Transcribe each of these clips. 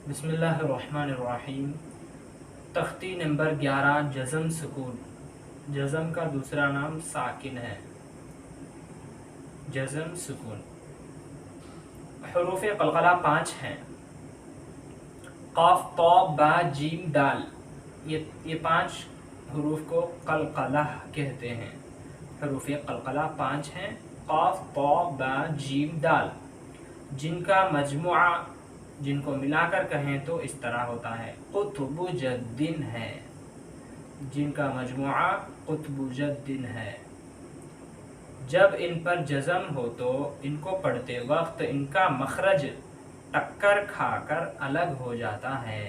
بسم اللہ الرحمن الرحیم۔ تختی نمبر 11 جزم سکون۔ جزم کا دوسرا نام ساکن ہے۔ جزم سکون۔ حروف قلقلہ 5 ہیں۔ قاف طا با جیم دال، یہ 5 حروف کو قلقلہ کہتے ہیں۔ حروف قلقلہ 5 ہیں، قاف طا با جیم دال، جن کا مجموعہ جن کو ملا کر کہیں تو اس طرح ہوتا ہے قطب جدن ہے، جن کا مجموعہ قطب جدن ہے۔ جب ان پر جزم ہو تو ان کو پڑھتے وقت ان کا مخرج ٹکر کھا کر الگ ہو جاتا ہے۔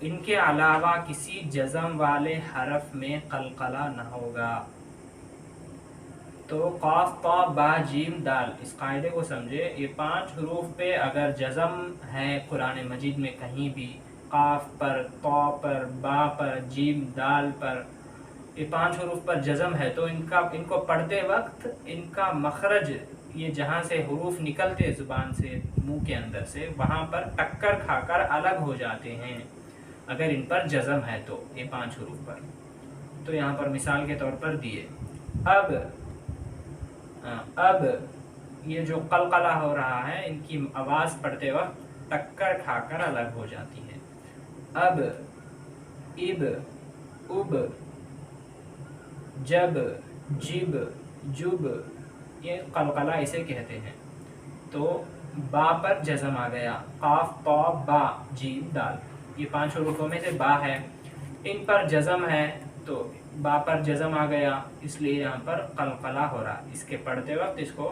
ان کے علاوہ کسی جزم والے حرف میں قلقلہ نہ ہوگا۔ تو قاف طا با جیم دال، اس قاعدے کو سمجھے، یہ 5 حروف پہ اگر جزم ہے قرآن مجید میں کہیں بھی، قاف پر، طا پر، با پر، جیم دال پر، یہ 5 حروف پر جزم ہے تو ان کو پڑھتے وقت ان کا مخرج، یہ جہاں سے حروف نکلتے زبان سے منہ کے اندر سے، وہاں پر ٹکر کھا کر الگ ہو جاتے ہیں اگر ان پر جزم ہے تو، یہ 5 حروف پر۔ تو یہاں پر مثال کے طور پر دیے، اب یہ جو قلقلہ ہو رہا ہے ان کی آواز پڑھتے وقت ٹکر کھا کر الگ ہو جاتی ہے۔ اب، اب، اب، جب، جب، جب، یہ قلقلہ اسے کہتے ہیں۔ تو با پر جزم آ گیا، قاف طا با جیم دال، یہ 5 حروفوں میں سے با ہے، ان پر جزم ہے تو با پر جزم آ گیا، اس لیے یہاں پر قلقلہ ہو رہا، اس کے پڑھتے وقت اس کو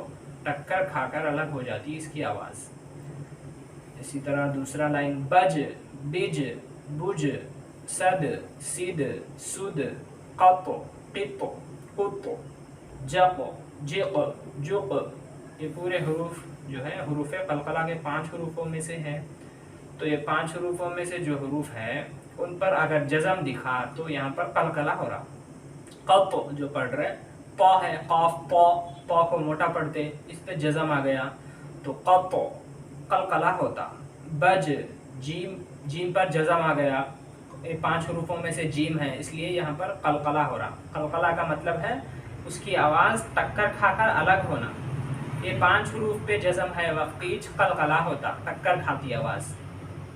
ٹکر کھا کر الگ ہو جاتی اس کی آواز۔ اسی طرح دوسرا لائن، بج، بج، بج، صد، سد، سد، قط، قط، قط، جق، جق، جق، یہ پورے حروف جو ہے حروف قلقلہ کے 5 حروفوں میں سے ہے۔ تو یہ 5 حروفوں میں سے جو حروف ہے ان پر اگر جزم دکھا تو یہاں پر قلقلہ ہو رہا۔ قط جو پڑھ رہے، طا ہے، قاف طا، طا کو موٹا پڑھتے، اس پہ جزم آ گیا تو قط قلقلہ ہوتا۔ بج، جیم، جیم پر جزم آ گیا، یہ 5 حروفوں میں سے جیم ہے اس لیے یہاں پر قلقلہ ہو رہا۔ قلقلہ کا مطلب ہے اس کی آواز ٹکر کھا کر الگ ہونا۔ یہ 5 حروف پہ جزم ہے وقتیچ قلقلہ ہوتا، ٹکر کھاتی آواز۔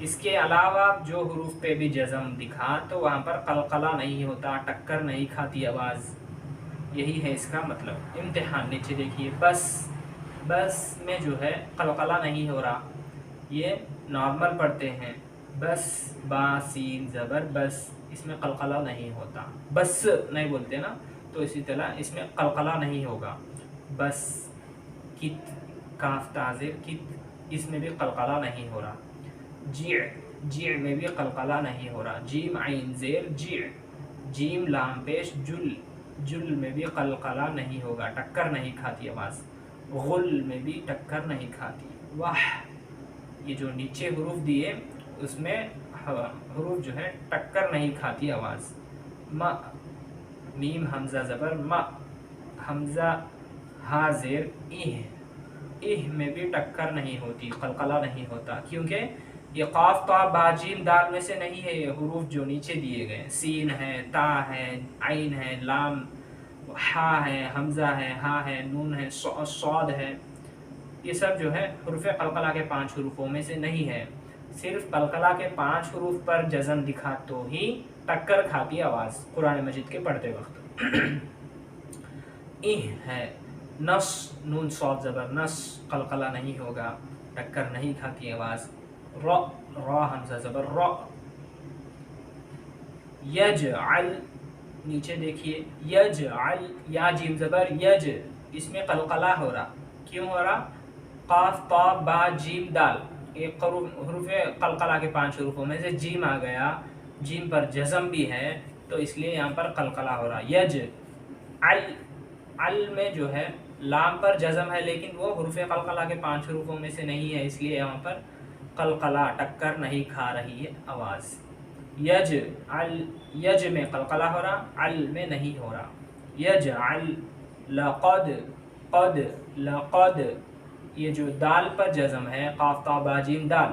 اس کے علاوہ جو حروف پہ بھی جزم دکھا تو وہاں پر قلقلہ نہیں ہوتا، ٹکر نہیں کھاتی آواز، یہی ہے اس کا مطلب۔ امتحان نیچے دیکھیے، بس، بس میں جو ہے قلقلہ نہیں ہو رہا، یہ نارمل پڑھتے ہیں، بس، با سین زبر بس، اس میں قلقلہ نہیں ہوتا، بس نہیں بولتے نا، تو اسی طرح اس میں قلقلہ نہیں ہوگا۔ بس، کت، کاف تازر کت، اس میں بھی قلقلہ نہیں ہو رہا۔ جیع، جیع میں بھی قلقلہ نہیں ہو رہا۔ جیم عین زیر جیع، جیم لام پیش جل، جل میں بھی قلقلہ نہیں ہوگا، ٹکر نہیں کھاتی آواز۔ غل میں بھی ٹکر نہیں کھاتی۔ واہ، یہ جو نیچے حروف دیے اس میں حروف جو ہے ٹکر نہیں کھاتی آواز۔ م، میم حمزہ زبر م، حمزہ ہا زیر ایہ، ایہ میں بھی ٹکر نہیں ہوتی، قلقلہ نہیں ہوتا، کیونکہ یہ قاف طا با جیم دال میں سے نہیں ہے، یہ حروف جو نیچے دیے گئے، سین ہے، تا ہے، عین ہے، لام، ہا ہے، حمزہ ہے، ہا ہے، نون ہے، صاد ہے، یہ سب جو ہے حروف قلقلہ کے 5 حروفوں میں سے نہیں ہے۔ صرف قلقلہ کے 5 حروف پر جزم دکھا تو ہی ٹکر کھاتی آواز قرآن مجید کے پڑھتے وقت۔ ایہ ہے، نص، نون صاد زبر نص، قلقلہ نہیں ہوگا، ٹکر نہیں کھاتی آواز۔ را، را حمزہ زبر را۔ یجعل، نیچے دیکھیے، یجعل، یا جیم زبر یج، اس میں قلقلہ ہو رہا، کیوں ہو رہا؟ قاف طا با جیم دال، ایک حروف قلقلہ کے 5 حروفوں میں سے جیم آ گیا، جیم پر جزم بھی ہے تو اس لیے یہاں پر قلقلہ ہو رہا۔ یج، عل، عل میں جو ہے لام پر جزم ہے لیکن وہ حروف قلقلہ کے 5 حروفوں میں سے نہیں ہے، اس لیے یہاں پر قلقلہ ٹکر نہیں کھا رہی ہے آواز۔ یج، عل، یج میں قلقلہ ہو رہا، عل میں نہیں ہو رہا۔ یجعل، لقد، قد، لقد، یہ جو دال پر جزم ہے، قاف تا با جیم دال،